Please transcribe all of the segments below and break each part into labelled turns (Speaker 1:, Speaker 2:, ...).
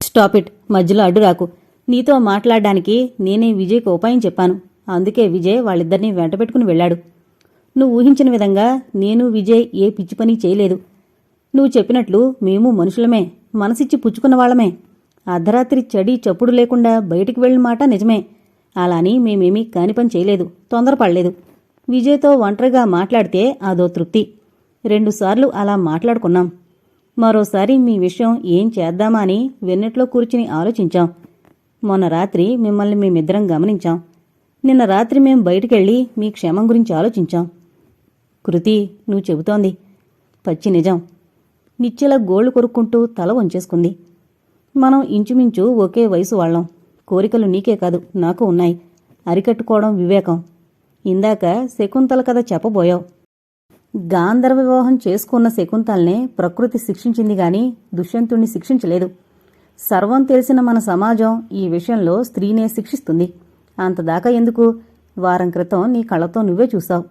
Speaker 1: Stop it, మధ్యలో అడ్డు రాకు. నీతో మాట్లాడడానికి నేనే విజయ్కి ఉపాయం చెప్పాను. అందుకే విజయ్ వాళ్ళిద్దరినీ వెంటబెట్టుకుని వెళ్ళాడు. నువ్వు ఊహించిన విధంగా నేను విజయ్ ఏ పిచ్చి పని చేయలేదు. నువ్వు చెప్పినట్లు మేము మనుషులమే, మనసిచ్చి పుచ్చుకున్నవాళ్లమే. అర్ధరాత్రి చడి చప్పుడు లేకుండా బయటికి వెళ్ళిన మాట నిజమే. అలాని మేమేమీ కాని పని చేయలేదు, తొందరపడలేదు. విజయ్తో ఒంటరిగా మాట్లాడితే అదో తృప్తి. 2 సార్లు అలా మాట్లాడుకున్నాం. మరోసారి మీ విషయం ఏం చేద్దామా అని వెన్నెట్లో కూర్చుని ఆలోచించాం. మొన్న రాత్రి మిమ్మల్ని మేమిద్దరం గమనించాం. నిన్న రాత్రి మేం బయటికెళ్ళి మీ క్షేమం గురించి ఆలోచించాం. కృతి, నువ్వు చెబుతోంది పచ్చి నిజం. నిచ్చెల గోళ్లు కొరుక్కుంటూ తల వంచేసుకుంది. మనం ఇంచుమించు ఒకే వయసు వాళ్ళం. కోరికలు నీకే కాదు నాకు ఉన్నాయి. అరికట్టుకోవడం వివేకం. ఇందాక శకుంతల కథ చెప్పబోయావు. గాంధర్వ వివాహం చేసుకున్న శకుంతల్నే ప్రకృతి శిక్షించింది గాని దుష్యంతుణ్ణి శిక్షించలేదు. సర్వం తెలిసిన మన సమాజం ఈ విషయంలో స్త్రీనే శిక్షిస్తుంది. అంతదాకా ఎందుకు? వారం క్రితం నీ కళ్ళతో నువ్వే చూశావు.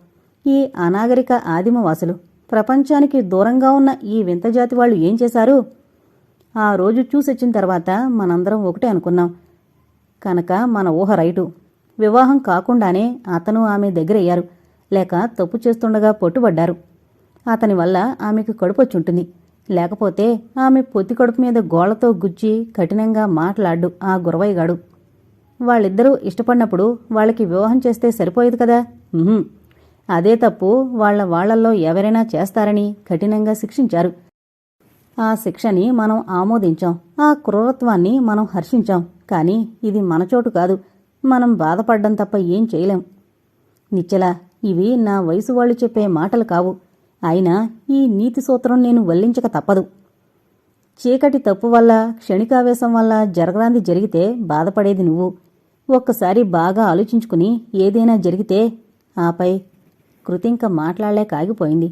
Speaker 1: ఈ అనాగరిక ఆదిమవాసులు, ప్రపంచానికి దూరంగా ఉన్న ఈ వింతజాతి వాళ్ళు ఏం చేశారు? ఆ రోజు చూసొచ్చిన తర్వాత మనందరం ఒకటే అనుకున్నాం కనుక మన ఊహ రైటు. వివాహం కాకుండానే అతను ఆమె దగ్గరయ్యారు, లేక తప్పు చేస్తుండగా పట్టుబడ్డారు. అతని వల్ల ఆమెకు కడుపొచ్చుంటుంది. లేకపోతే ఆమె పొత్తి కడుపు మీద గోళ్లతో గుచ్చి కఠినంగా మాట్లాడ్డు ఆ గురవయ్యగాడు. వాళ్ళిద్దరూ ఇష్టపడినప్పుడు వాళ్ళకి వివాహం చేస్తే సరిపోయేది కదా. అదే తప్పు వాళ్లల్లో ఎవరైనా చేస్తారని కఠినంగా శిక్షించారు. ఆ శిక్షని మనం ఆమోదించాం, ఆ క్రూరత్వాన్ని మనం హర్షించాం. కానీ ఇది మన చోటు కాదు. మనం బాధపడ్డం తప్ప ఏం చేయలేం. నిశ్చలా, ఇవి నా వయసు వాళ్ళు చెప్పే మాటలు కావు. అయినా ఈ నీతి సూత్రం నేను వల్లించక తప్పదు. చీకటి తప్పు వల్ల, క్షణికావేశం వల్ల జరగరాంది జరిగితే బాధపడేది నువ్వు. ఒక్కసారి బాగా ఆలోచించుకుని ఏదైనా జరిగితే. ఆపై కృతింక మాట్లాడలేక ఆగిపోయింది.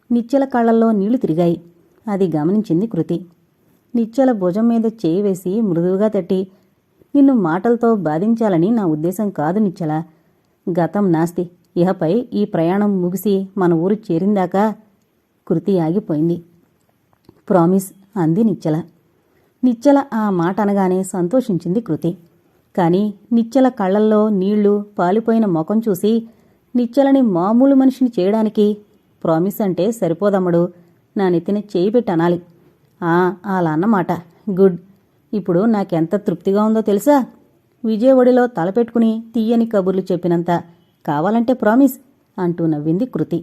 Speaker 1: నిశ్చల కళ్లల్లో నీళ్లు తిరిగాయి. అది గమనించింది కృతి. నిశ్చల భుజం మీద చేయి వేసి మృదువుగా తట్టి, నిన్ను మాటలతో బాధించాలని నా ఉద్దేశం కాదు నిశ్చల. గతం నాస్తి. ఇహపై ఈ ప్రయాణం ముగిసి మన ఊరు చేరిందాకా. కృతి ఆగిపోయింది. ప్రామిస్ అంది నిశ్చల. నిశ్చల ఆ మాట అనగానే సంతోషించింది కృతి. కాని నిశ్చల కళ్లల్లో నీళ్లు, పాలిపోయిన ముఖం చూసి నిశ్చలని మామూలు మనిషిని చేయడానికి ప్రామిస్ అంటే సరిపోదమ్మడు, నా నెత్తిన చేయి పెట్టి అనాలి. అలా అన్నమాట. గుడ్. ఇప్పుడు నాకెంత తృప్తిగా ఉందో తెలుసా? విజయ్ ఒడిలో తలపెట్టుకుని తీయని కబుర్లు చెప్పినంత. కావాలంటే ప్రామిస్ అంటూ నవ్వింది కృతి.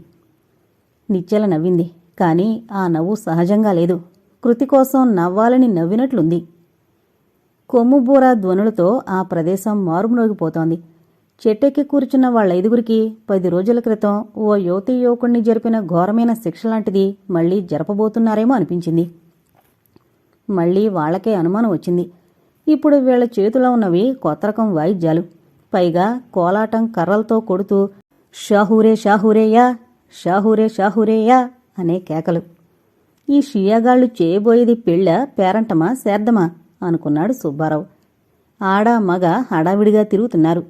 Speaker 1: నిశ్చల నవ్వింది. కాని ఆ నవ్వు సహజంగా లేదు. కృతి కోసం నవ్వాలని నవ్వినట్లుంది. కొమ్ముబూర ధ్వనులతో ఆ ప్రదేశం మారుమ్రోగిపోతోంది. చెట్టెక్కి కూర్చున్న వాళ్ళైదుగురికి 10 రోజుల క్రితం ఓ యువతీ యువకుణ్ణి జరిపిన ఘోరమైన శిక్షలాంటిది మళ్లీ జరపబోతున్నారేమో అనిపించింది. మళ్లీ వాళ్లకే అనుమానం వచ్చింది. ఇప్పుడు వీళ్ల చేతిలో ఉన్నవి కొత్త రకం వాయిద్యాలు. పైగా కోలాటం కర్రలతో కొడుతూ షాహూరే షాహూరేయా, షాహూరే షాహూరేయా అనే కేకలు. ఈ షియాగాళ్లు చేయబోయేది పెళ్ళ, పేరంటమా, శార్దమా అనుకున్నాడు సుబ్బారావు. ఆడా మగ హడావిడిగా తిరుగుతున్నారు.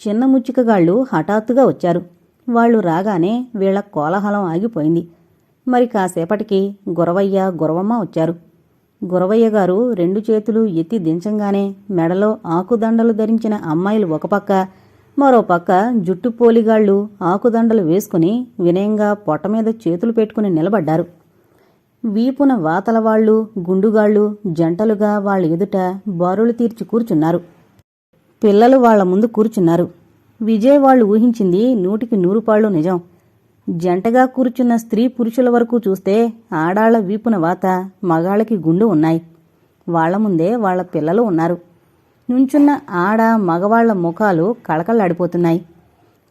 Speaker 1: చిన్న ముచ్చికగాళ్లు హఠాత్తుగా వచ్చారు. వాళ్లు రాగానే వీళ్ల కోలాహలం ఆగిపోయింది. మరి కాసేపటికి గురవయ్య, గురవమ్మ వచ్చారు. గురవయ్య గారు 2 చేతులు ఎత్తి దించంగానే మెడలో ఆకుదండలు ధరించిన అమ్మాయిలు ఒక పక్క, మరోపక్క జుట్టుపోలిగాళ్లు ఆకుదండలు వేసుకుని వినయంగా పొట్టమీద చేతులు పెట్టుకుని నిలబడ్డారు. వీపున వాతలవాళ్లు, గుండుగాళ్లు జంటలుగా వాళ్ల ఎదుట బారులు తీర్చి కూర్చున్నారు. పిల్లలు వాళ్ల ముందు కూర్చున్నారు. విజయ్ వాళ్లు ఊహించింది 100కి 100 నిజం. జంటగా కూర్చున్న స్త్రీ పురుషుల వరకు చూస్తే ఆడాళ్ల వీపున వాత, మగాళ్లకి గుండు ఉన్నాయి. వాళ్ల ముందే వాళ్ల పిల్లలు ఉన్నారు. నుంచున్న ఆడ మగవాళ్ల ముఖాలు కళకళలాడిపోతున్నాయి.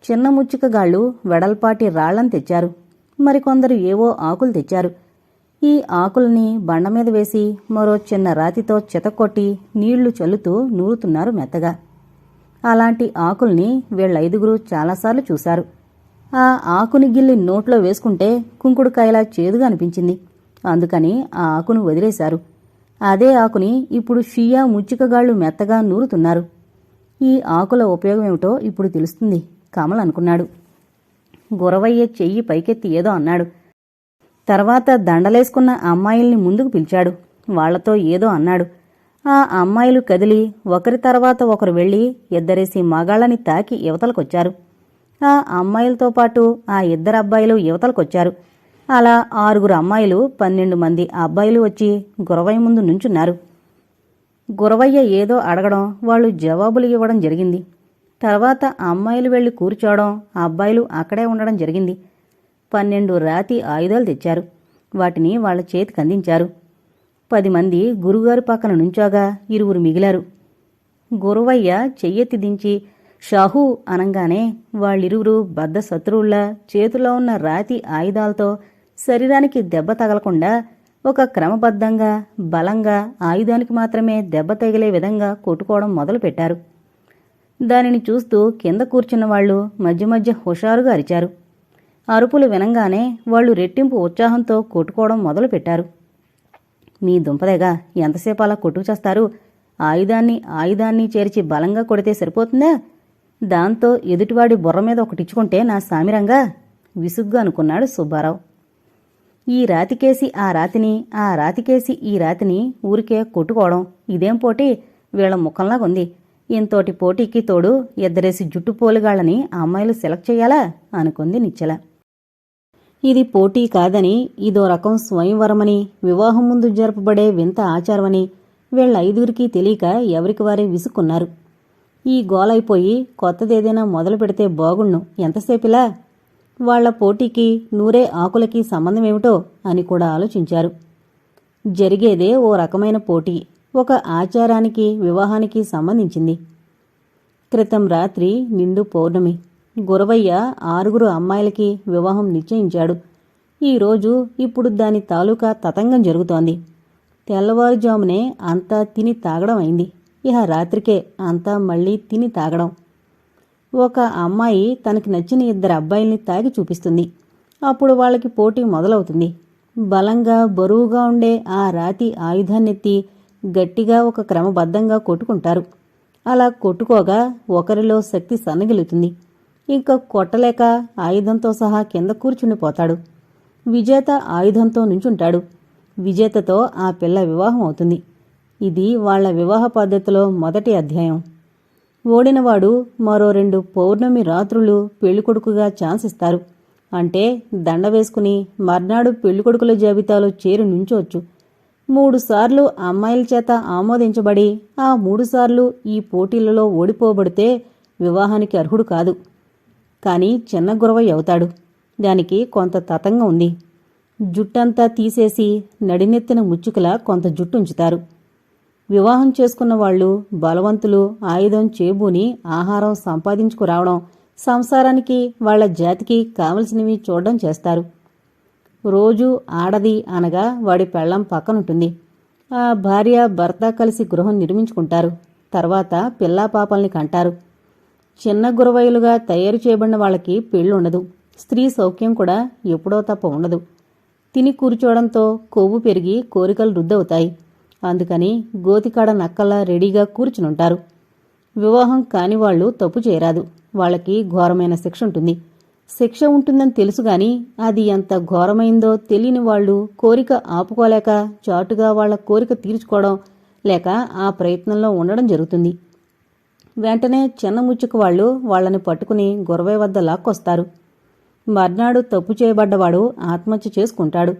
Speaker 1: చిన్న ముచ్చికగాళ్లు వెడల్పాటి రాళ్లను తెచ్చారు. మరికొందరు ఏవో ఆకులు తెచ్చారు. ఈ ఆకుల్ని బండమీద వేసి మరో చిన్న రాతితో చితక్కొట్టి నీళ్లు చల్లుతూ నూరుతున్నారు మెత్తగా. అలాంటి ఆకుల్ని వీళ్ళైదుగురు చాలాసార్లు చూశారు. ఆ ఆకుని గిల్లి నోట్లో వేసుకుంటే కుంకుడుకాయలా చేదుగా అనిపించింది. అందుకని ఆ ఆకును వదిలేశారు. అదే ఆకుని ఇప్పుడు షియా ముచ్చికగాళ్లు మెత్తగా నూరుతున్నారు. ఈ ఆకుల ఉపయోగమేమిటో ఇప్పుడు తెలుస్తుంది కమల్ అనుకున్నాడు. గురవయ్య చెయ్యి పైకెత్తి ఏదో అన్నాడు. తర్వాత దండలేసుకున్న అమ్మాయిల్ని ముందుకు పిలిచాడు. వాళ్లతో ఏదో అన్నాడు. ఆ అమ్మాయిలు కదిలి ఒకరి తర్వాత ఒకరు వెళ్లి ఇద్దరేసి మగాళ్ళని తాకి యువతలకొచ్చారు. ఆ అమ్మాయిలతో పాటు ఆ ఇద్దరు అబ్బాయిలు యువతలకొచ్చారు. అలా 6 అమ్మాయిలు 12 మంది అబ్బాయిలు వచ్చి గురవయ్య ముందు నుంచున్నారు. గురవయ్య ఏదో అడగడం, వాళ్ళు జవాబులు ఇవ్వడం జరిగింది. తర్వాత అమ్మాయిలు వెళ్లి కూర్చోవడం, అబ్బాయిలు అక్కడే ఉండడం జరిగింది. 12 రాతి ఆయుధాలు తెచ్చారు. వాటిని వాళ్ల చేతికందించారు. 10 మంది గురుగారు పక్కన నుంచోగా 2 మిగిలారు. గురవయ్య చెయ్యెత్తి దించి షాహూ అనంగానే వాళ్ళిరువురు బద్ద శత్రువుల్లా చేతిలో ఉన్న రాతి ఆయుధాలతో శరీరానికి దెబ్బ తగలకుండా ఒక క్రమబద్ధంగా బలంగా ఆయుధానికి మాత్రమే దెబ్బ తగిలే విధంగా కొట్టుకోవడం మొదలుపెట్టారు. దానిని చూస్తూ కింద కూర్చున్న వాళ్లు మధ్య మధ్య హుషారుగా అరిచారు. అరుపులు వినంగానే వాళ్లు రెట్టింపు ఉత్సాహంతో కొట్టుకోవడం మొదలుపెట్టారు. మీ దుంపదేగా ఎంతసేపు అలా కొట్టుకుచేస్తారు? ఆయుధాన్ని చేర్చి బలంగా కొడితే సరిపోతుందా? దాంతో ఎదుటివాడి బుర్ర మీద ఒకటిచ్చుకుంటే నా సామిరంగా విసుగ్గా అనుకున్నాడు సుబ్బారావు. ఈ రాతికేసి ఆ రాతిని, ఆ రాతికేసి ఈ రాతిని ఊరికే కొట్టుకోవడం ఇదేం పోటీ? వీళ్ల ముఖంలాగుంది. ఇంతోటి పోటీకి తోడు ఇద్దరేసి జుట్టు పోలిగాళ్లని అమ్మాయిలు సెలెక్ట్ చెయ్యాలా అనుకుంది నిశ్చల. ఇది పోటీ కాదని, ఇదో రకం స్వయంవరమని, వివాహం ముందు జరపబడే వింత ఆచారమని వీళ్ళ 5గురికి తెలియక ఎవరికి వారే విసుక్కున్నారు. ఈ గోలైపోయి కొత్తదేదైనా మొదలు పెడితే బాగుణ్ణు, ఎంతసేపిలా? వాళ్ల పోటీకి నూరే ఆకులకి సంబంధమేమిటో అని కూడా ఆలోచించారు. జరిగేదే ఓ రకమైన పోటీ, ఒక ఆచారానికి వివాహానికి సంబంధించింది. క్రితం రాత్రి నిండు పౌర్ణమి. గురవయ్య 6 అమ్మాయిలకి వివాహం నిశ్చయించాడు. ఈరోజు ఇప్పుడు దాని తాలూకా తతంగం జరుగుతోంది. తెల్లవారుజామునే అంతా తిని తాగడం అయింది. ఇహ రాత్రికే అంతా మళ్లీ తిని తాగడం. ఒక అమ్మాయి తనకి నచ్చిన 2 అబ్బాయిల్ని తాగి చూపిస్తుంది. అప్పుడు వాళ్ళకి పోటీ మొదలవుతుంది. బలంగా బరువుగా ఉండే ఆ రాతి ఆయుధాన్నెత్తి గట్టిగా ఒక క్రమబద్ధంగా కొట్టుకుంటారు. అలా కొట్టుకోగా ఒకరిలో శక్తి సన్నగిలుతుంది. ఇంకా కొట్టలేక ఆయుధంతో సహా కింద కూర్చుండిపోతాడు. విజేత ఆయుధంతో నుంచుంటాడు. విజేతతో ఆ పిల్ల వివాహం అవుతుంది. ఇది వాళ్ల వివాహ పద్ధతిలో మొదటి అధ్యాయం. ఓడినవాడు మరో 2 పౌర్ణమి రాత్రులు పెళ్లికొడుకుగా ఛాన్స్ ఇస్తారు. అంటే దండ వేసుకుని మర్నాడు పెళ్లికొడుకుల జాబితాలో చేరి నుంచోవచ్చు. 3 సార్లు అమ్మాయిల చేత ఆమోదించబడి ఆ 3 సార్లు ఈ పోటీలలో ఓడిపోబడితే వివాహానికి అర్హుడు కాదు. కాని చిన్న గురవయ్య అవుతాడు. దానికి కొంత తతంగం ఉంది. జుట్టంతా తీసేసి నడినెత్తిన ముచ్చుకలా కొంత జుట్టుంచుతారు. వివాహం చేసుకున్న వాళ్లు బలవంతులు ఆయుధం చేబూని ఆహారం సంపాదించుకురావడం, సంసారానికి వాళ్ల జాతికి కావలసినవి చూడడం చేస్తారు. రోజూ ఆడది అనగా వాడి పెళ్లం పక్కనుంటుంది. ఆ భార్య భర్త కలిసి గృహం నిర్మించుకుంటారు. తర్వాత పిల్లాపాపల్ని కంటారు. చిన్న గురవయ్యలుగా తయారు చేయబడిన వాళ్ళకి పెళ్ళుండదు. స్త్రీ సౌఖ్యం కూడా ఎప్పుడో తప్ప ఉండదు. తిని కూర్చోవడంతో కొవ్వు పెరిగి కోరికలు రుద్దవుతాయి. అందుకని గోతికాడ నక్కల్లా రెడీగా కూర్చునుంటారు. వివాహం కానివాళ్లు తప్పు చేయరాదు. వాళ్లకి ఘోరమైన శిక్ష ఉంటుంది. శిక్ష ఉంటుందని తెలుసుగాని అది ఎంత ఘోరమైందో తెలియని వాళ్లు కోరిక ఆపుకోలేక చాటుగా వాళ్ల కోరిక తీర్చుకోవడం లేక ఆ ప్రయత్నంలో ఉండడం జరుగుతుంది. వెంటనే చిన్న ముచ్చుక వాళ్లు వాళ్లని పట్టుకుని గురవయ్య వద్ద లాక్కొస్తారు. మర్నాడు తప్పు చేయబడ్డవాడు ఆత్మహత్య చేసుకుంటాడు.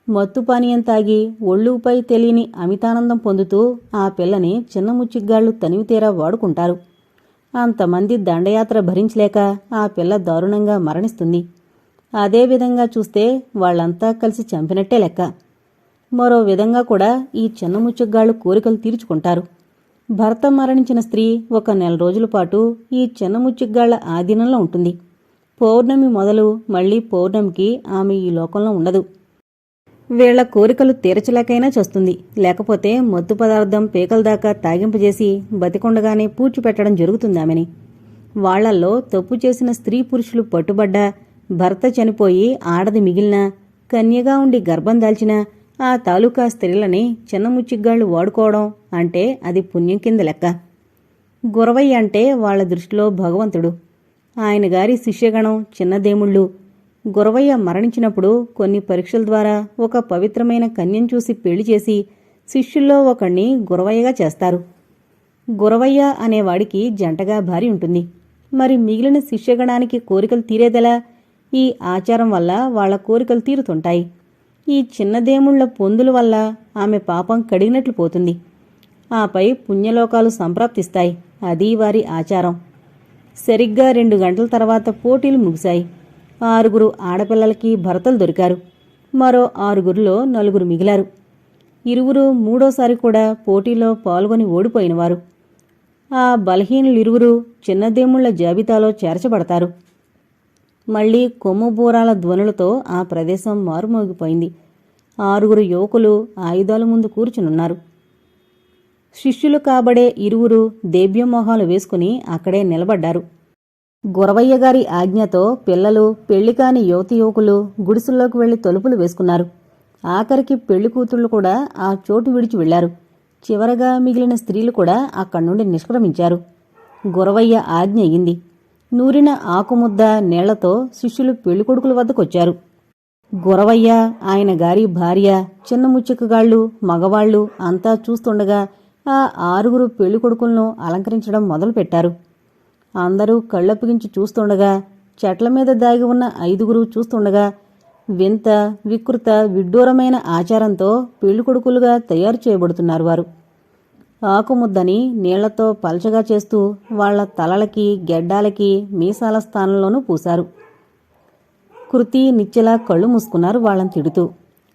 Speaker 1: మత్తు పానీయం తాగి ఒళ్ళుపై తెలియని అమితానందం పొందుతూ ఆ పిల్లని చిన్న ముచ్చిగ్గాళ్లు తనివితీరా వాడుకుంటారు. అంతమంది దండయాత్ర భరించలేక ఆ పిల్ల దారుణంగా మరణిస్తుంది. అదేవిధంగా చూస్తే వాళ్లంతా కలిసి చంపినట్టే లెక్క. మరో విధంగా కూడా ఈ చిన్న ముచ్చుగ్గాళ్లు కోరికలు తీర్చుకుంటారు. భర్త మరణించిన స్త్రీ ఒక 4 రోజుల పాటు ఈ చిన్న ముచ్చిగ్గాళ్ల ఆధీనంలో ఉంటుంది. పౌర్ణమి మొదలు మళ్లీ పౌర్ణమికి ఆమె ఈ లోకంలో ఉండదు. వీళ్ల కోరికలు తీర్చలేకైనా చస్తుంది. లేకపోతే మత్తు పదార్థం పేకల దాకా తాగింపజేసి బతికొండగానే పూడ్చిపెట్టడం జరుగుతుంది ఆమెని. వాళ్లల్లో తప్పు చేసిన స్త్రీ పురుషులు పట్టుబడ్డా, భర్త చనిపోయి ఆడది మిగిలినా, కన్యగా ఉండి గర్భం దాల్చినా ఆ తాలూకా స్త్రీలని చిన్న ముచ్చిగ్గాళ్లు వాడుకోవడం అంటే అది పుణ్యం కింద లెక్క. గురవయ్య అంటే వాళ్ల దృష్టిలో భగవంతుడు. ఆయన గారి శిష్యగణం చిన్నదేముళ్ళు. గురవయ్య మరణించినప్పుడు కొన్ని పరీక్షల ద్వారా ఒక పవిత్రమైన కన్యను చూసి పెళ్లి చేసి శిష్యుల్లో ఒకణ్ణి గురవయ్యగా చేస్తారు. గురవయ్య అనేవాడికి జంటగా భార్య ఉంటుంది. మరి మిగిలిన శిష్యగణానికి కోరికలు తీరేదెలా? ఈ ఆచారం వల్ల వాళ్ల కోరికలు తీరుతుంటాయి. ఈ చిన్నదేముళ్ల పొందుల వల్ల ఆమె పాపం కడిగినట్లు పోతుంది. ఆపై పుణ్యలోకాలు సంప్రాప్తిస్తాయి. అది వారి ఆచారం. సరిగ్గా 2 గంటల తర్వాత పోటీలు ముగిశాయి. 6 ఆడపిల్లలకి భర్తలు దొరికారు. మరో 6లో 4 మిగిలారు. 2 మూడోసారి కూడా పోటీలో పాల్గొని ఓడిపోయినవారు. ఆ బలహీనులిరువురు చిన్నదేముళ్ల జాబితాలో చేర్చబడతారు. మళ్లీ కొమ్ముబూరాల ధ్వనులతో ఆ ప్రదేశం మారుమోగిపోయింది. 6 యువకులు ఆయుధాల ముందు కూర్చునున్నారు. శిష్యులు కాబడే 2 దేవ్యమోహాలు వేసుకుని అక్కడే నిలబడ్డారు. గురవయ్యగారి ఆజ్ఞతో పిల్లలు, పెళ్లికాని యువతి యువకులు గుడిసెల్లోకి వెళ్లి తలుపులు వేసుకున్నారు. ఆఖరికి పెళ్లి కూతుళ్లు కూడా ఆ చోటు విడిచి వెళ్లారు. చివరగా మిగిలిన స్త్రీలు కూడా అక్కడి నుండి నిష్క్రమించారు. గురవయ్య ఆజ్ఞ అయింది. నూరిన ఆకుముద్ద నీళ్లతో శిష్యులు పెళ్లికొడుకుల వద్దకొచ్చారు. గురవయ్య, ఆయన గారి భార్య, చిన్న ముచ్చికగాళ్లు, మగవాళ్లు అంతా చూస్తుండగా ఆ 6 పెళ్లికొడుకులను అలంకరించడం మొదలుపెట్టారు. అందరూ కళ్ళప్పగించి చూస్తుండగా, చెట్ల మీద దాగి ఉన్న 5 చూస్తుండగా, వింత, వికృత, విడ్డూరమైన ఆచారంతో పెళ్లికొడుకులుగా తయారు చేయబడుతున్నారు వారు. ఆకుముద్దని నీళ్లతో పల్చగా చేస్తూ వాళ్ల తలలకి, గెడ్డాలకి, మీసాల స్థానంలోనూ పూశారు. కృతి, నిచ్చెల కళ్ళు మూసుకున్నారు వాళ్ళని తిడుతూ.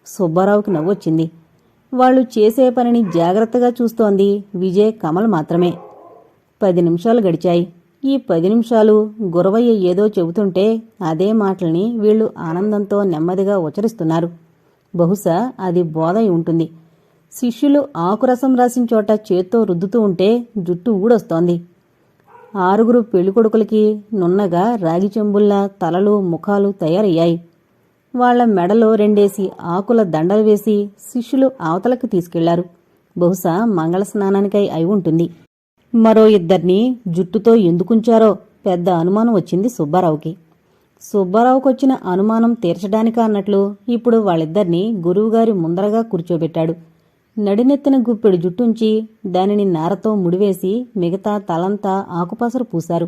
Speaker 1: సుబ్బారావుకి నవ్వొచ్చింది. వాళ్లు చేసే పనిని జాగ్రత్తగా చూస్తోంది విజయ్, కమల్ మాత్రమే. 10 నిమిషాలు గడిచాయి. ఈ 10 నిమిషాలు గురవయ్య ఏదో చెబుతుంటే అదే మాటల్ని వీళ్లు ఆనందంతో నెమ్మదిగా ఉచ్చరిస్తున్నారు. బహుశా అది బోధై ఉంటుంది. శిష్యులు ఆకురసం రాసిన చోట చేత్తో రుద్దుతూ ఉంటే జుట్టు ఊడొస్తోంది. 6 పెళ్లికొడుకులకి నున్నగా రాగి చెంబుల్లా తలలు, ముఖాలు తయారయ్యాయి. వాళ్ల మెడలో 2 ఆకుల దండలు వేసి శిష్యులు అవతలకి తీసుకెళ్లారు. బహుశా మంగళ స్నానానికై అయి ఉంటుంది. మరో 2 జుట్టుతో ఎందుకుంచారో పెద్ద అనుమానం వచ్చింది సుబ్బారావుకి. సుబ్బారావుకొచ్చిన అనుమానం తీర్చడానికా అన్నట్లు ఇప్పుడు వాళ్ళిద్దరినీ గురువుగారి ముందరగా కూర్చోబెట్టాడు. నడినెత్తిన గుప్పెడు జుట్టుంచి దానిని నారతో ముడివేసి మిగతా తలంతా ఆకుపసరు పూశారు.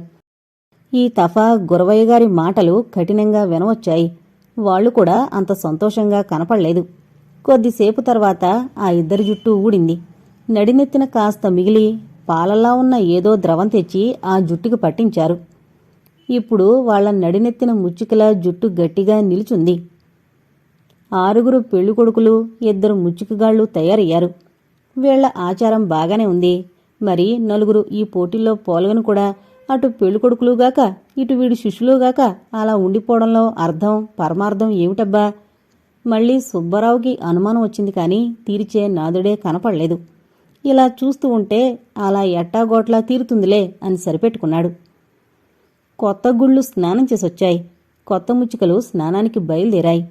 Speaker 1: ఈ తఫా గురవయ్యగారి మాటలు కఠినంగా వినవచ్చాయి. వాళ్లు కూడా అంత సంతోషంగా కనపడలేదు. కొద్దిసేపు తర్వాత ఆ 2 జుట్టు ఊడింది. నడినెత్తిన కాస్త మిగిలి పాలల్లా ఉన్న ఏదో ద్రవం తెచ్చి ఆ జుట్టుకి పట్టించారు. ఇప్పుడు వాళ్ల నడినెత్తిన ముచ్చికల జుట్టు గట్టిగా నిలుచుంది. 6 పెళ్లికొడుకులు, 2 ముచ్చికగాళ్లు తయారయ్యారు. వీళ్ల ఆచారం బాగానే ఉంది. మరి 4 ఈ పోటీల్లో పాల్గొని కూడా అటు పెళ్లికొడుకులుగాక ఇటు వీడి శిష్యులుగాక అలా ఉండిపోవడంలో అర్థం, పరమార్థం ఏమిటబ్బా? మళ్లీ సుబ్బారావుకి అనుమానం వచ్చింది కాని తీర్చే నాదుడే కనపడలేదు. ఇలా చూస్తూ ఉంటే అలా ఎట్టాగోట్లా తీరుతుందిలే అని సరిపెట్టుకున్నాడు. కొత్త గుళ్ళు స్నానం చేసొచ్చాయి. కొత్త ముచ్చికలు స్నానానికి బయలుదేరాయి.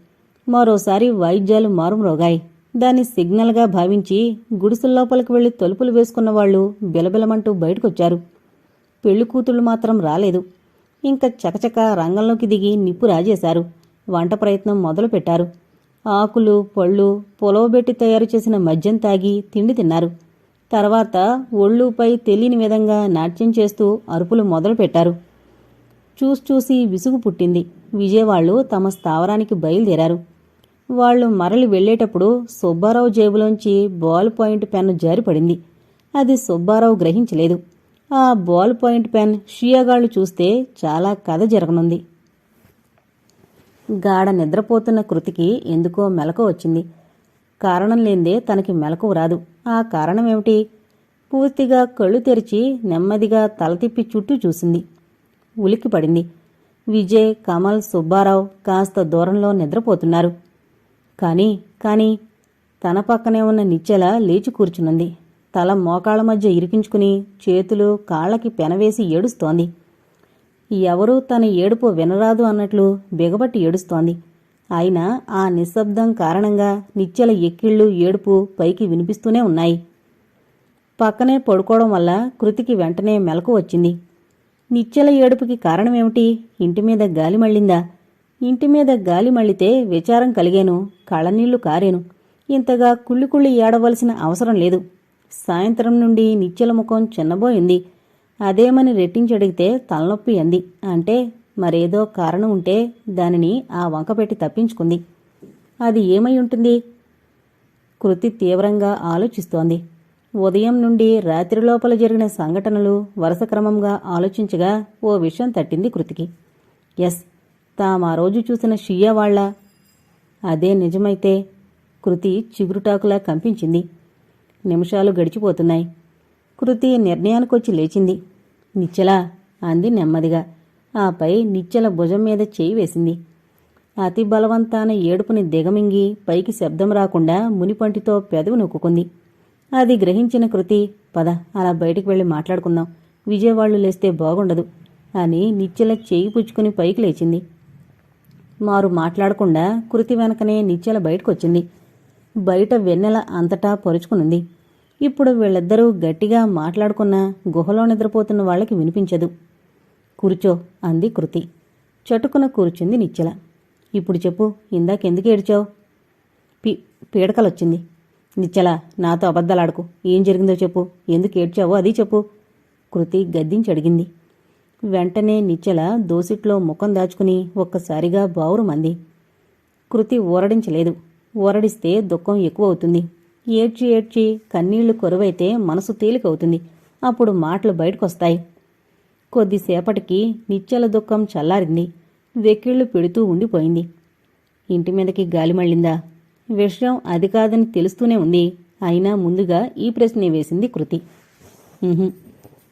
Speaker 1: మరోసారి వాయిద్యాలు మారుమ్రోగాయి. దాన్ని సిగ్నల్గా భావించి గుడిసెల్లోపలికి వెళ్లి తలుపులు వేసుకున్నవాళ్లు బిలబిలమంటూ బయటకొచ్చారు. పెళ్లికూతుళ్లు మాత్రం రాలేదు. ఇంక చకచక రంగంలోకి దిగి నిప్పు రాజేశారు. వంట ప్రయత్నం మొదలుపెట్టారు. ఆకులు, పళ్ళు, పొలవబెట్టి తయారు చేసిన మద్యం తాగి తిండి తిన్నారు. తర్వాత ఒళ్ళుపై తెలియని విధంగా నాట్యం చేస్తూ అరుపులు మొదలుపెట్టారు. చూసి విసుగు పుట్టింది. విజయవాళ్లు తమ స్థావరానికి బయలుదేరారు. వాళ్లు మరలి వెళ్లేటప్పుడు సుబ్బారావు జేబులోంచి బాల్ పాయింట్ పెన్ను జారిపడింది. అది సుబ్బారావు గ్రహించలేదు. ఆ బాల్ పాయింట్ పెన్ షియాగాళ్లు చూస్తే చాలా కథ జరగనుంది. గాఢ నిద్రపోతున్న కృతికి ఎందుకో మెలకువ వచ్చింది. కారణం లేందే తనకి మెలకువ రాదు. ఆ కారణమేమిటి? పూర్తిగా కళ్ళు తెరిచి నెమ్మదిగా తల తిప్పి చుట్టూ చూసింది. ఉలిక్కిపడింది. విజయ్, కమల్, సుబ్బారావు కాస్త దూరంలో నిద్రపోతున్నారు. కాని తన పక్కనే ఉన్న నిచ్చెల లేచి కూర్చునుంది. తల మోకాళ్ల మధ్య ఇరికించుకుని చేతులు, కాళ్లకి పెనవేసి ఏడుస్తోంది. ఎవరూ తన ఏడుపు వినరాదు అన్నట్లు బిగబట్టి ఏడుస్తోంది. అయినా ఆ నిశ్శబ్దం కారణంగా నిచ్చెల ఎక్కిళ్ళు, ఏడుపు పైకి వినిపిస్తూనే ఉన్నాయి. పక్కనే పడుకోవడం వల్ల కృతికి వెంటనే మెలకు వచ్చింది. నిచ్చెల ఏడుపుకి కారణమేమిటి? ఇంటిమీద గాలి మళ్ళిందా? ఇంటిమీద గాలి మళ్ళితే విచారం కలిగేను, కళ్ళనీళ్లు కారేను. ఇంతగా కుళ్ళి ఏడవలసిన అవసరం లేదు. సాయంత్రం నుండి నిత్యల ముఖం చిన్నబోయింది. అదేమని రెట్టించడిగితే తలనొప్పి అంది. అంటే మరేదో కారణం ఉంటే దానిని ఆ వంకపెట్టి తప్పించుకుంది. అది ఏమై ఉంటుంది? కృతి తీవ్రంగా ఆలోచిస్తోంది. ఉదయం నుండి రాత్రి లోపల జరిగిన సంఘటనలు వరుస క్రమంగా ఆలోచించగా ఓ విషయం తట్టింది కృతికి. ఎస్, తామా రోజు చూసిన షియా వాళ్ళ. అదే నిజమైతే? కృతి చిగురుటాకులా కంపించింది. నిమిషాలు గడిచిపోతున్నాయి. కృతి నిర్ణయానికొచ్చి లేచింది. నిశ్చలా అంది నెమ్మదిగా. ఆపై నిశ్చల భుజం మీద చేయి వేసింది. అతి బలవంతాన ఏడుపుని దిగమింగి పైకి శబ్దం రాకుండా మునిపంటితో పెదవి నొక్కుంది. అది గ్రహించిన కృతి, పద అలా బయటికి వెళ్ళి మాట్లాడుకుందాం, విజయవాళ్లు లేస్తే బాగుండదు అని నిశ్చల చేయి పుచ్చుకుని పైకి లేచింది. మారు మాట్లాడకుండా కృతి వెనకనే నిశ్చల బయటకొచ్చింది. బయట వెన్నెల అంతటా పరుచుకునుంది. ఇప్పుడు వీళ్ళిద్దరూ గట్టిగా మాట్లాడుకున్నా గుహలో నిద్రపోతున్న వాళ్ళకి వినిపించదు. కూర్చో అంది కృతి. చటుకున కూర్చుంది నిశ్చల. ఇప్పుడు చెప్పు, ఇందాకెందుకు ఏడ్చావు? పీడకలొచ్చింది. నిశ్చల, నాతో అబద్ధాలాడకు. ఏం జరిగిందో చెప్పు, ఎందుకు ఏడ్చావో అది చెప్పు, కృతి గద్దించడిగింది. వెంటనే నిశ్చల దోసిట్లో ముఖం దాచుకుని ఒక్కసారిగా బావురుమంది. కృతి ఊరడించలేదు. ఊరడిస్తే దుఃఖం ఎక్కువవుతుంది. ఏడ్చి ఏడ్చి కన్నీళ్లు కొరువైతే మనసు తేలికవుతుంది. అప్పుడు మాటలు బయటకొస్తాయి. కొద్దిసేపటికి నిశ్చల దుఃఖం చల్లారింది. వెక్కిళ్లు పెడుతూ ఉండిపోయింది. ఇంటి మీదకి గాలి మళ్ళిందా? విషయం అది కాదని తెలుస్తూనే ఉంది. అయినా ముందుగా ఈ ప్రశ్నే వేసింది కృతి.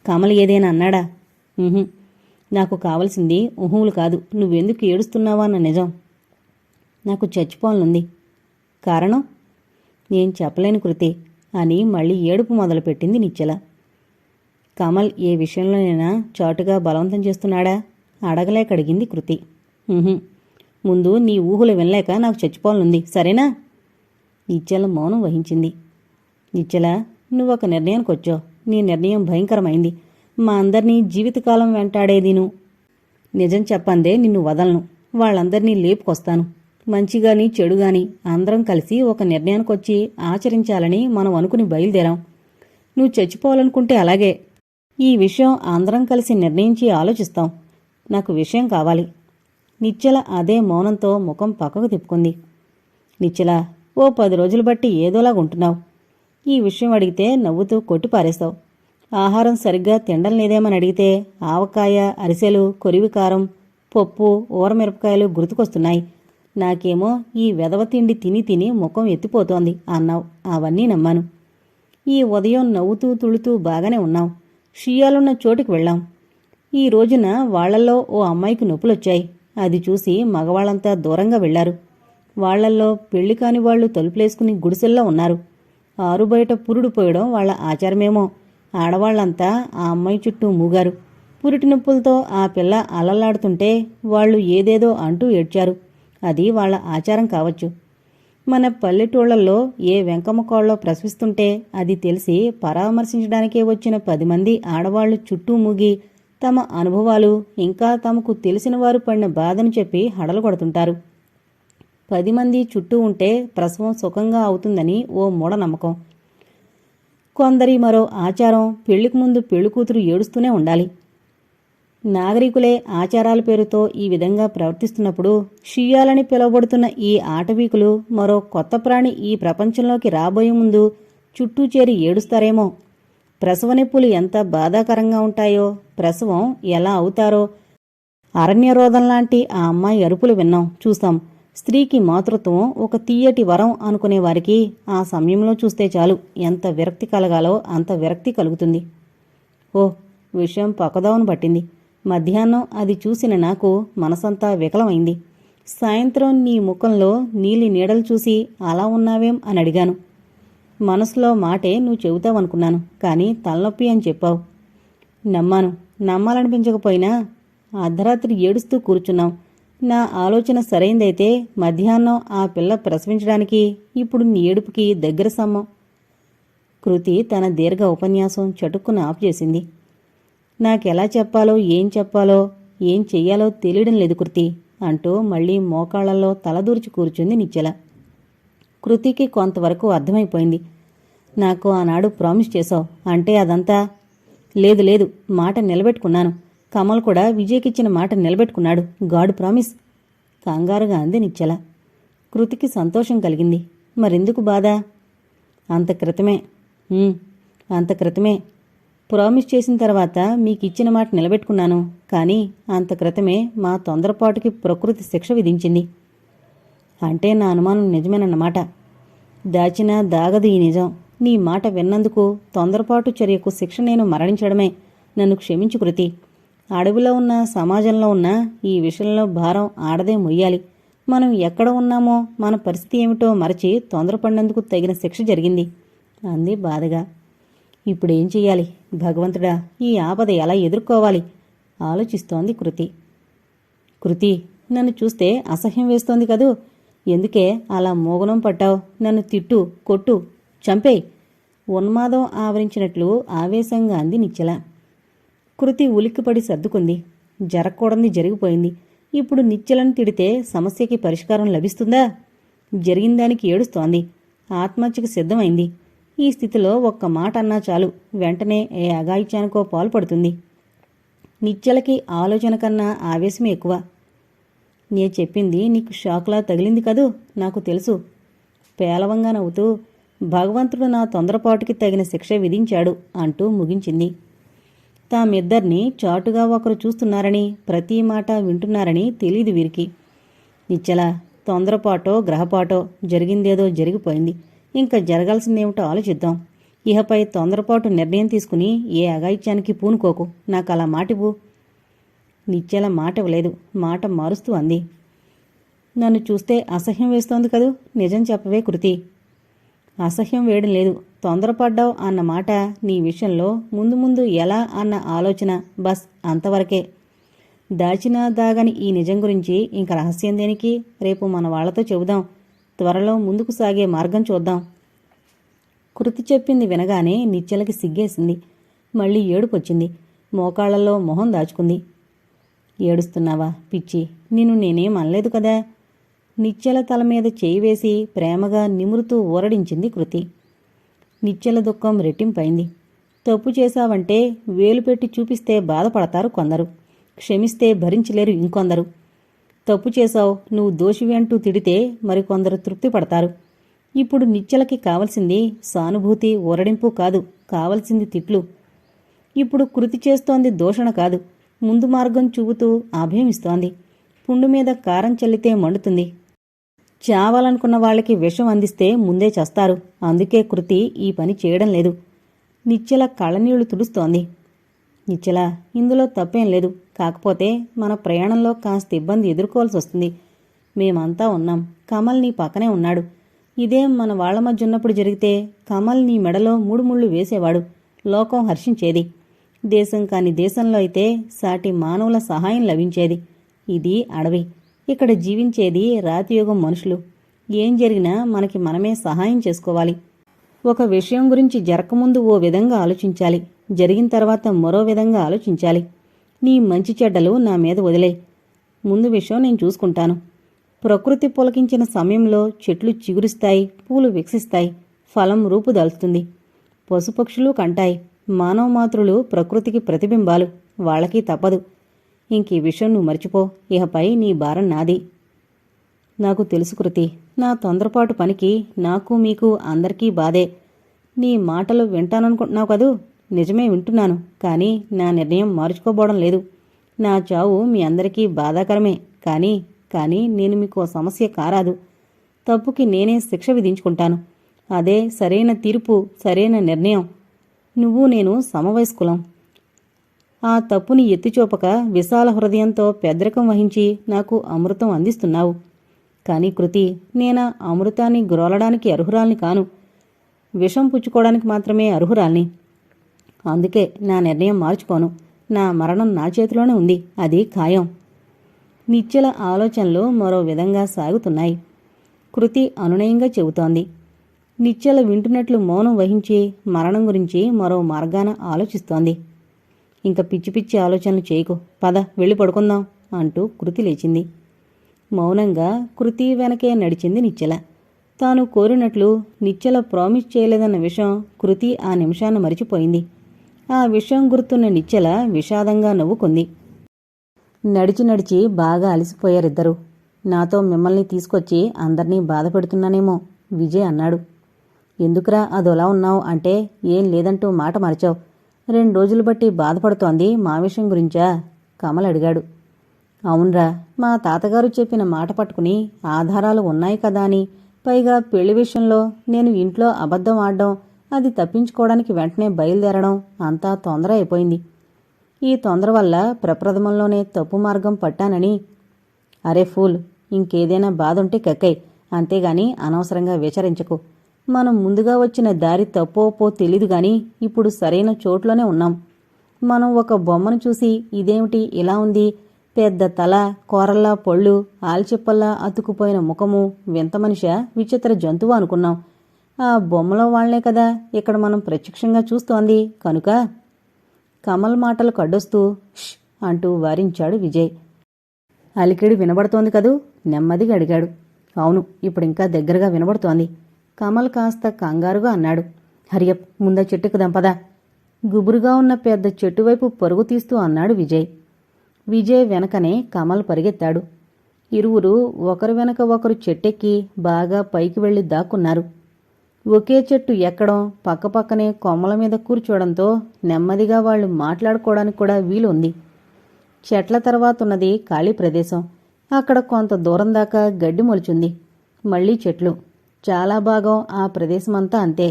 Speaker 1: కమల్ ఏదైనా అన్నాడా? నాకు కావలసింది ఊహువులు కాదు, నువ్వెందుకు ఏడుస్తున్నావా అన్న నిజం. నాకు చచ్చిపోవాలనుంది. కారణం? నేను చెప్పలేను కృతి అని మళ్ళీ ఏడుపు మొదలుపెట్టింది నిశ్చల. కమల్ ఏ విషయంలోనైనా చాటుగా బలవంతం చేస్తున్నాడా? అడగలేక అడిగింది కృతి. ముందు నీ ఊహలు వినలేక నాకు చచ్చిపోవాలనుంది, సరేనా? నిశ్చల మౌనం వహించింది. నిశ్చల, నువ్వొక నిర్ణయానికి వచ్చావు. నీ నిర్ణయం భయంకరమైంది. మా అందరినీ జీవితకాలం వెంటాడేదిను. నిజం చెప్పందే నిన్ను వదలను. వాళ్ళందరినీ లేపుకొస్తాను. మంచిగాని చెడుగాని అందరం కలిసి ఒక నిర్ణయానికొచ్చి ఆచరించాలని మనం అనుకుని బయలుదేరాం. నువ్వు చచ్చిపోవాలనుకుంటే అలాగే. ఈ విషయం అందరం కలిసి నిర్ణయించి ఆలోచిస్తాం. నాకు విషయం కావాలి. నిశ్చల అదే మౌనంతో ముఖం పక్కకు తిప్పుకుంది. నిశ్చల, ఓ 10 రోజులు బట్టి ఏదోలాగుంటున్నావు. ఈ విషయం అడిగితే నవ్వుతూ కొట్టిపారేస్తావు. ఆహారం సరిగ్గా తినడం లేదేమని అడిగితే ఆవకాయ, అరిసెలు, కొరివికారం, పప్పు, ఊరమిరపకాయలు గుర్తుకొస్తున్నాయి. నాకేమో ఈ వెధవ తిండి తిని తిని ముఖం ఎత్తిపోతోంది అన్నావు. అవన్నీ నమ్మాను. ఈ ఉదయం నవ్వుతూ తుళుతూ బాగానే ఉన్నావు. షియాలున్న చోటుకి వెళ్ళాం. ఈ రోజున వాళ్లల్లో ఓ అమ్మాయికి నొప్పులొచ్చాయి. అది చూసి మగవాళ్లంతా దూరంగా వెళ్లారు. వాళ్లల్లో పెళ్లి కాని వాళ్లు తలుపులేసుకుని గుడిసెల్లో ఉన్నారు. ఆరుబయట పురుడు పోయడం వాళ్ల ఆచారమేమో. ఆడవాళ్లంతా ఆ అమ్మాయి చుట్టూ మూగారు. పురిటి నొప్పులతో ఆ పిల్ల అలల్లాడుతుంటే వాళ్లు ఏదేదో అంటూ ఏడ్చారు. అది వాళ్ల ఆచారం కావచ్చు. మన పల్లెటూళ్లలో ఏ వెంకమ్మ కోళ్ళో ప్రసవిస్తుంటే అది తెలిసి పరామర్శించడానికే వచ్చిన 10 మంది ఆడవాళ్లు చుట్టూ మూగి తమ అనుభవాలు ఇంకా తమకు తెలిసిన వారు పడిన బాధను చెప్పి హడలు కొడుతుంటారు. 10 మంది చుట్టూ ఉంటే ప్రసవం సుఖంగా అవుతుందని ఓ మూఢనమ్మకం. కొందరి మరో ఆచారం పెళ్లికి ముందు పెళ్లికూతురు ఏడుస్తూనే ఉండాలి. నాగరికులే ఆచారాల పేరుతో ఈ విధంగా ప్రవర్తిస్తున్నప్పుడు షియాలని పిలువబడుతున్న ఈ ఆటవీకులు మరో కొత్త ప్రాణి ఈ ప్రపంచంలోకి రాబోయే ముందు చుట్టూ చేరి ఏడుస్తారేమో. ప్రసవనొప్పులు ఎంత బాధాకరంగా ఉంటాయో, ప్రసవం ఎలా అవుతారో అరణ్యరోధంలాంటి ఆ అమ్మాయి అరుపులు విన్నాం, చూస్తాం. స్త్రీకి మాతృత్వం ఒక తీయటి వరం అనుకునేవారికి ఆ సమయంలో చూస్తే చాలు ఎంత విరక్తి కలగాలో అంత విరక్తి కలుగుతుంది. ఓ, విషయం పక్కదోవను పట్టింది. మధ్యాహ్నం అది చూసిన నాకు మనసంతా వికలమైంది. సాయంత్రం నీ ముఖంలో నీలి నీడలు చూసి అలా ఉన్నావేం అని అడిగాను. మనసులో మాటే నువ్వు చెబుతావనుకున్నాను, కానీ తలనొప్పి అని చెప్పావు. నమ్మాను. నమ్మాలనిపించకపోయినా అర్ధరాత్రి ఏడుస్తూ కూర్చున్నాం. నా ఆలోచన సరైందైతే మధ్యాహ్నం ఆ పిల్ల ప్రసవించడానికి ఇప్పుడు నీ ఏడుపుకి దగ్గర సమ్మం. కృతి తన దీర్ఘ ఉపన్యాసం చటుక్కున ఆఫ్ చేసింది. నాకెలా చెప్పాలో ఏం చెయ్యాలో తెలియడం లేదు కృతి అంటూ మళ్లీ మోకాళ్లలో తలదూర్చి కూర్చుంది నిశ్చల. కృతికి కొంతవరకు అర్థమైపోయింది. నాకు ఆనాడు ప్రామిస్ చేశావు అంటే అదంతా? లేదు లేదు, మాట నిలబెట్టుకున్నాను. కమల్ కూడా విజయ్కిచ్చిన మాట నిలబెట్టుకున్నాడు. God promise. కంగారుగా అంది నిశ్చల. కృతికి సంతోషం కలిగింది. మరెందుకు బాధ? అంత క్రితమే అంత క్రితమే ప్రామిస్ చేసిన తర్వాత మీకిచ్చిన మాట నిలబెట్టుకున్నాను. కానీ అంత క్రితమే మా తొందరపాటుకి ప్రకృతి శిక్ష విధించింది. అంటే నా అనుమానం నిజమేనన్నమాట. దాచినా దాగదు ఈ నిజం. నీ మాట విన్నందుకు, తొందరపాటు చర్యకు శిక్ష నేను మరణించడమే. నన్ను క్షమించు కృతి. అడవిలో ఉన్న, సమాజంలో ఉన్న ఈ విషయంలో భారం ఆడదే మొయ్యాలి. మనం ఎక్కడ ఉన్నామో, మన పరిస్థితి ఏమిటో మరచి తొందరపడినందుకు తగిన శిక్ష జరిగింది అంది బాధగా. ఇప్పుడేం చెయ్యాలి? భగవంతుడా, ఈ ఆపద ఎలా ఎదుర్కోవాలి ఆలోచిస్తోంది కృతి. కృతి, నన్ను చూస్తే అసహ్యం వేస్తోంది కదూ. ఎందుకే అలా మోగనం పట్టావు? నన్ను తిట్టు, కొట్టు, చంపేయ్. ఉన్మాదం ఆవరించినట్లు ఆవేశంగా అంది నిశ్చల. కృతి ఉలిక్కిపడి సర్దుకుంది. జరగకూడనిది జరిగిపోయింది. ఇప్పుడు నిశ్చలను తిడితే సమస్యకి పరిష్కారం లభిస్తుందా? జరిగిందానికి ఏడుస్తోంది. ఆత్మహత్యకు సిద్ధమైంది. ఈ స్థితిలో ఒక్క మాట అన్నా చాలు, వెంటనే ఏ అఘాయిత్యానికో పాల్పడుతుంది. నిశ్చలకి ఆలోచన కన్నా ఆవేశమే ఎక్కువ. నే చెప్పింది నీకు షాక్లా తగిలింది కదూ, నాకు తెలుసు. పేలవంగా నవ్వుతూ, భగవంతుడు నా తొందరపాటుకి తగిన శిక్ష విధించాడు అంటూ ముగించింది. తామిద్దరినీ చాటుగా ఒకరు చూస్తున్నారని, ప్రతి మాట వింటున్నారని తెలీదు వీరికి. నిశ్చల, తొందరపాటో గ్రహపాటో జరిగిందేదో జరిగిపోయింది. ఇంకా జరగాల్సిందేమిటో ఆలోచిద్దాం. ఇహపై తొందరపాటు నిర్ణయం తీసుకుని ఏ అఘాయిత్యానికి పూనుకోకు. నాకలా మాటివ్వు. నిశ్చల మాట ఇవ్వలేదు. మాట మారుస్తూ అంది. నన్ను చూస్తే అసహ్యం వేస్తోంది కదూ. నిజం చెప్పవే కృతి. అసహ్యం వేయడం లేదు. తొందరపడ్డావు అన్న మాట నీ విషయంలో ముందు ముందు ఎలా అన్న ఆలోచన, బస్ అంతవరకే. దాచినా దాగని ఈ నిజం గురించి ఇంక రహస్యం దేనికి? రేపు మన వాళ్లతో చెబుదాం. త్వరలో ముందుకు సాగే మార్గం చూద్దాం. కృతి చెప్పింది వినగానే నిశ్చలకి సిగ్గేసింది. మళ్ళీ ఏడుపొచ్చింది. మోకాళ్లలో మొహం దాచుకుంది. ఏడుస్తున్నావా పిచ్చి? నిన్ను నేనేం అనలేదు కదా. నిశ్చల తల మీద చేయి వేసి ప్రేమగా నిమురుతూ ఊరడించింది కృతి. నిశ్చల దుఃఖం రెట్టింపైంది. తప్పు చేశావంటే వేలు పెట్టి చూపిస్తే బాధపడతారు కొందరు, క్షమిస్తే భరించలేరు ఇంకొందరు. తప్పు చేశావు, నువ్వు దోషివి అంటూ తిడితే మరికొందరు తృప్తి పడతారు. ఇప్పుడు నిశ్చలకి కావలసింది సానుభూతి, ఊరడింపు కాదు, కావలసింది తిట్లు. ఇప్పుడు కృతి చేస్తోంది దూషణ కాదు, ముందు మార్గం చూపుతూ అభయమిస్తోంది. పుండు మీద కారం చల్లితే మండుతుంది. చావాలనుకున్న వాళ్ళకి విషం అందిస్తే ముందే చస్తారు. అందుకే కృతి ఈ పని చేయడం లేదు. నిశ్చల కళ్ళనీళ్లు తుడుస్తోంది. నిశ్చల, ఇందులో తప్పేం లేదు. కాకపోతే మన ప్రయాణంలో కాస్త ఇబ్బంది ఎదుర్కోవాల్సి వస్తుంది. మేమంతా ఉన్నాం. కమల్ నీ పక్కనే ఉన్నాడు. ఇదే మన వాళ్ల మధ్య ఉన్నప్పుడు జరిగితే కమల్ నీ మెడలో 3 ముళ్ళు వేసేవాడు. లోకం హర్షించేది. దేశం కాని దేశంలో అయితే సాటి మానవుల సహాయం లభించేది. ఇది అడవి. ఇక్కడ జీవించేది రాతియుగం మనుషులు. ఏం జరిగినా మనకి మనమే సహాయం చేసుకోవాలి. ఒక విషయం గురించి జరగకముందు ఓ విధంగా ఆలోచించాలి, జరిగిన తర్వాత మరో విధంగా ఆలోచించాలి. నీ మంచి చెడ్డలు నా మీద వదిలే. ముందు విషయం నేను చూసుకుంటాను. ప్రకృతి పులకించిన సమయంలో చెట్లు చిగురిస్తాయి, పూలు వికసిస్తాయి, ఫలం రూపుదాల్చుతుంది, పశుపక్షులు కంటాయి. మానవ మాతృలు ప్రకృతికి ప్రతిబింబాలు. వాళ్ళకి తప్పదు. ఇంకీ విషయం నువ్వు మర్చిపో. ఇహపై నీ భారం నాది. నాకు తెలుసు కృతి. నా తొందరపాటు పనికి నాకు మీకు అందరికీ బాధే. నీ మాటలు వింటాననుకుంటున్నావు కదూ. నిజమే వింటున్నాను. కానీ నా నిర్ణయం మార్చుకోబోవడం లేదు. నా చావు మీ అందరికీ బాధాకరమే. కానీ నేను మీకు సమస్య కారాదు. తప్పుకి నేనే శిక్ష విధించుకుంటాను. అదే సరైన తీర్పు, సరైన నిర్ణయం. నువ్వు నేను సమవయస్కులం. ఆ తప్పుని ఎత్తిచూపక విశాల హృదయంతో పెద్దరికం వహించి నాకు అమృతం అందిస్తున్నావు. కానీ కృతి, నేనా అమృతాన్ని గ్రోలడానికి అర్హురాల్ని కాను. విషం పుచ్చుకోవడానికి మాత్రమే అర్హురాల్ని. అందుకే నా నిర్ణయం మార్చుకోను. నా మరణం నా చేతిలోనే ఉంది. అది ఖాయం. నిశ్చల ఆలోచనలు మరో విధంగా సాగుతున్నాయి. కృతి అనునయంగా చెబుతోంది. నిశ్చల వింటున్నట్లు మౌనం వహించి మరణం గురించి మరో మార్గాన ఆలోచిస్తోంది. ఇంక పిచ్చి పిచ్చి ఆలోచనలు చేయకు. పద వెళ్ళి పడుకుందాం అంటూ కృతి లేచింది. మౌనంగా కృతి వెనకే నడిచింది నిశ్చల. తాను కోరినట్లు నిశ్చల ప్రామిస్ చేయలేదన్న విషయం కృతి ఆ నిమిషాన మరిచిపోయింది. ఆ విషయం గుర్తున్న నిశ్చల విషాదంగా నవ్వుకుంది. నడిచి నడిచి బాగా అలసిపోయారిద్దరూ. నాతో మిమ్మల్ని తీసుకొచ్చి అందర్నీ బాధపెడుతున్నానేమో విజయ్ అన్నాడు. ఎందుకురా అదోలా ఉన్నావు అంటే ఏం లేదంటూ మాట మరిచావు. 2 రోజులు బట్టి బాధపడుతోంది మా విషయం గురించా? కమల్ అడిగాడు. అవునరా, మా తాతగారు చెప్పిన మాట పట్టుకుని ఆధారాలు ఉన్నాయి కదా అని, పైగా పెళ్లి విషయంలో నేను ఇంట్లో అబద్ధం ఆడడం, అది తప్పించుకోవడానికి వెంటనే బయలుదేరడం అంతా తొందర అయిపోయింది. ఈ తొందర వల్ల ప్రప్రథమంలోనే తప్పు మార్గం పట్టానని. అరే ఫూల్, ఇంకేదైనా బాధుంటే కక్కై, అంతేగాని అనవసరంగా విచారించకు. మనం ముందుగా వచ్చిన దారి తప్పో తెలీదు గాని ఇప్పుడు సరైన చోట్లోనే ఉన్నాం. మనం ఒక బొమ్మను చూసి ఇదేమిటి ఇలా ఉంది, పెద్ద తల, కూరల్లా పళ్ళు, ఆల్చిప్పల్లా అతుకుపోయిన ముఖము, వింత మనిషా, విచిత్ర జంతువు అనుకున్నాం. ఆ బొమ్మలో వాళ్లే కదా ఇక్కడ మనం ప్రత్యక్షంగా చూస్తోంది కనుక. కమల్ మాటలు కడ్డొస్తూ ష్ అంటూ వారించాడు విజయ్. అలికిడి వినబడుతోంది కదూ? నెమ్మదిగా అడిగాడు. అవును, ఇప్పుడింకా దగ్గరగా వినబడుతోంది. కమల్ కాస్త కంగారుగా అన్నాడు. హరియప్, ముందా చెట్టుకు దంపదా. గుబురుగా ఉన్న పెద్ద చెట్టువైపు పరుగు తీస్తూ అన్నాడు విజయ్. విజయ్ వెనకనే కమల్ పరిగెత్తాడు. ఇరువురు ఒకరి వెనక ఒకరు చెట్టెక్కి బాగా పైకి వెళ్లి దాక్కున్నారు. ఒకే చెట్టు ఎక్కడం, పక్కపక్కనే కొమ్మల మీద కూర్చోవడంతో నెమ్మదిగా వాళ్లు మాట్లాడుకోవడానికి కూడా వీలుంది. చెట్ల తర్వాతున్నది ఖాళీ ప్రదేశం. అక్కడ కొంత దూరం దాకా గడ్డి మొలిచుంది. మళ్లీ చెట్లు. చాలా భాగం ఆ ప్రదేశమంతా అంతే.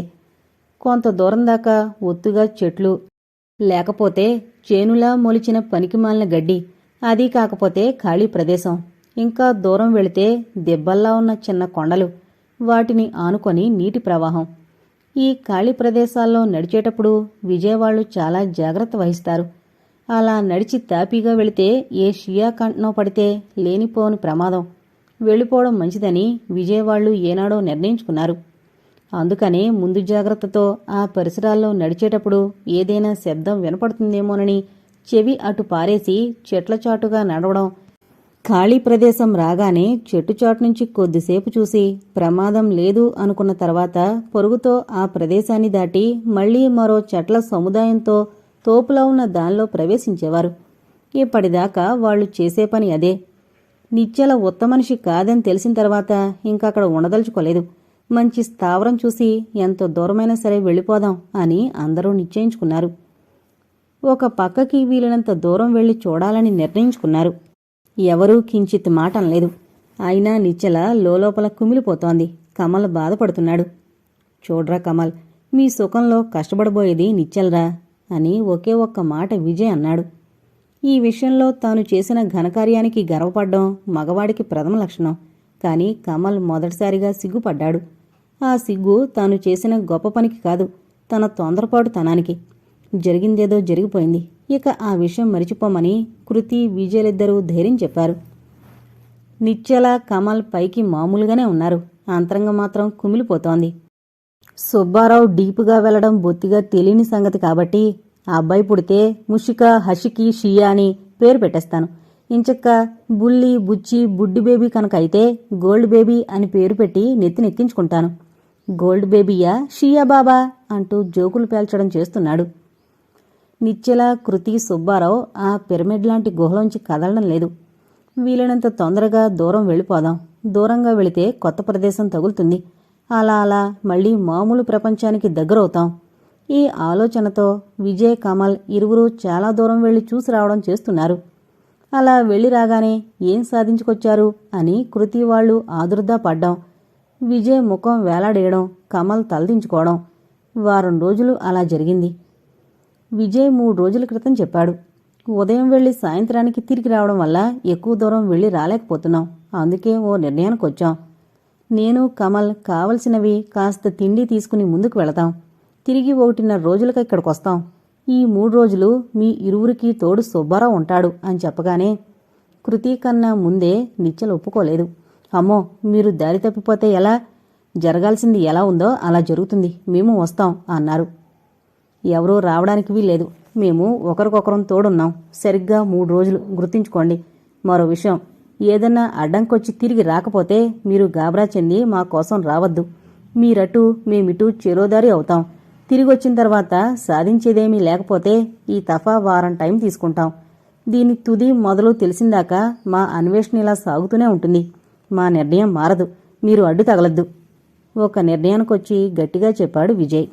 Speaker 1: కొంత దూరం దాకా ఒత్తుగా చెట్లు, లేకపోతే చేనులా మొలిచిన పనికిమాలిన గడ్డి. అదీ కాకపోతే ఖాళీ ప్రదేశం. ఇంకా దూరం వెళితే దెబ్బల్లా ఉన్న చిన్న కొండలు, వాటిని ఆనుకొని నీటి ప్రవాహం. ఈ ఖాళీ ప్రదేశాల్లో నడిచేటప్పుడు విజయవాళ్లు చాలా జాగ్రత్త వహిస్తారు. అలా నడిచి తాపీగా వెళితే ఏ షియా కంటనో పడితే లేనిపోని ప్రమాదం. వెళ్ళిపోవడం మంచిదని విజయవాళ్లు ఏనాడో నిర్ణయించుకున్నారు. అందుకనే ముందు జాగ్రత్తతో ఆ పరిసరాల్లో నడిచేటప్పుడు ఏదైనా శబ్దం వినపడుతుందేమోనని చెవి అటు పారేసి చెట్లచాటుగా నడవడం. ఖాళీ ప్రదేశం రాగానే చెట్టుచాటు నుంచి కొద్దిసేపు చూసి ప్రమాదం లేదు అనుకున్న తర్వాత పరుగుతో ఆ ప్రదేశాన్ని దాటి మళ్లీ మరో చెట్ల సముదాయంతో తోపులా ఉన్న దానిలో ప్రవేశించేవారు. ఇప్పటిదాకా వాళ్లు చేసే పని అదే. నిశ్చల ఉత్తమనిషి కాదని తెలిసిన తర్వాత ఇంకక్కడ ఉండదలుచుకోలేదు. మంచి స్థావరం చూసి ఎంత దూరమైనా సరే వెళ్ళిపోదాం అని అందరూ నిశ్చయించుకున్నారు. ఒక పక్కకి వీలైనంత దూరం వెళ్లి చూడాలని నిర్ణయించుకున్నారు. ఎవరూ కించిత్ మాట అనలేదు. అయినా నిశ్చల లోలోపల కుమిలిపోతోంది. కమల్ బాధపడుతున్నాడు. చూడ్రా కమల్, మీ సుఖంలో కష్టపడబోయేది నిశ్చలరా అని ఒకే ఒక్క మాట విజయ్ అన్నాడు. ఈ విషయంలో తాను చేసిన ఘనకార్యానికి గర్వపడ్డం మగవాడికి ప్రథమ లక్షణం. కాని కమల్ మొదటిసారిగా సిగ్గుపడ్డాడు. ఆ సిగ్గు తాను చేసిన గొప్ప పనికి కాదు, తన తొందరపాటుతనానికి. జరిగిందేదో జరిగిపోయింది. ఇక ఆ విషయం మరిచిపోమని కృతి, విజయలిద్దరూ ధైర్యం చెప్పారు. నిశ్చల, కమల్ పైకి మామూలుగానే ఉన్నారు. అంతరంగం మాత్రం కుమిలిపోతోంది. సుబ్బారావు డీపుగా వెళ్లడం బొత్తిగా తెలియని సంగతి కాబట్టి ఆ అబ్బాయి పుడితే ముషిక, హషికి, షియా అని పేరు పెట్టేస్తాను. ఇంచక్క బుల్లి, బుచ్చి, బుడ్డి బేబీ కనుక అయితే గోల్డ్ బేబీ అని పేరు పెట్టి నెత్తినెక్కించుకుంటాను. గోల్డ్ బేబీయా, షియా బాబా అంటూ జోకులు పేల్చడం చేస్తున్నాడు. నిశ్చల, కృతి, సుబ్బారావు ఆ పిరమిడ్ లాంటి గుహలోంచి కదలడం లేదు. వీలైనంత తొందరగా దూరం వెళ్ళిపోదాం. దూరంగా వెళితే కొత్త ప్రదేశం తగులుతుంది. అలా అలా మళ్లీ మామూలు ప్రపంచానికి దగ్గరవుతాం. ఈ ఆలోచనతో విజయ్, కమల్ ఇరువురూ చాలా దూరం వెళ్లి చూసి రావడం చేస్తున్నారు. అలా వెళ్లి రాగానే ఏం సాధించుకొచ్చారు అని కృతి వాళ్లు ఆదుర్దా పడ్డం. విజయ్ ముఖం వేలాడేయడం, కమల్ తలదించుకోవడం. వారం రోజులు అలా జరిగింది. విజయ్ 3 రోజుల క్రితం చెప్పాడు. ఉదయం వెళ్లి సాయంత్రానికి తిరిగి రావడం వల్ల ఎక్కువ దూరం వెళ్లి రాలేకపోతున్నాం. అందుకే ఓ నిర్ణయానికొచ్చాం. నేను, కమల్ కావలసినవి కాస్త తిండి తీసుకుని ముందుకు వెళతాం. తిరిగి 1.5 రోజులుగా ఇక్కడికొస్తాం. ఈ 3 రోజులు మీ ఇరువురికి తోడు సుబ్బారావు ఉంటాడు అని చెప్పగానే కృతి కన్నా ముందే నిశ్చల ఒప్పుకోలేదు. అమ్మో, మీరు దారి తప్పిపోతే ఎలా? జరగాల్సింది ఎలా ఉందో అలా జరుగుతుంది. మేము వస్తాం అన్నారు. ఎవరూ రావడానికి వీల్లేదు. మేము ఒకరికొకరం తోడున్నాం. సరిగ్గా 3 రోజులు గుర్తుంచుకోండి. మరో విషయం, ఏదన్నా అడ్డంకొచ్చి తిరిగి రాకపోతే మీరు గాబరా చెంది మా కోసం రావద్దు. మీరటు మేమిటు చెరోదారి అవుతాం. తిరిగొచ్చిన తర్వాత సాధించేదేమీ లేకపోతే ఈ తఫా వారం టైం తీసుకుంటాం. దీని తుది మొదలు తెలిసిందాకా మా అన్వేషణ ఇలా సాగుతూనే ఉంటుంది. మా నిర్ణయం మారదు. మీరు అడ్డు తగలద్దు. ఒక నిర్ణయానికొచ్చి గట్టిగా చెప్పాడు విజయ్.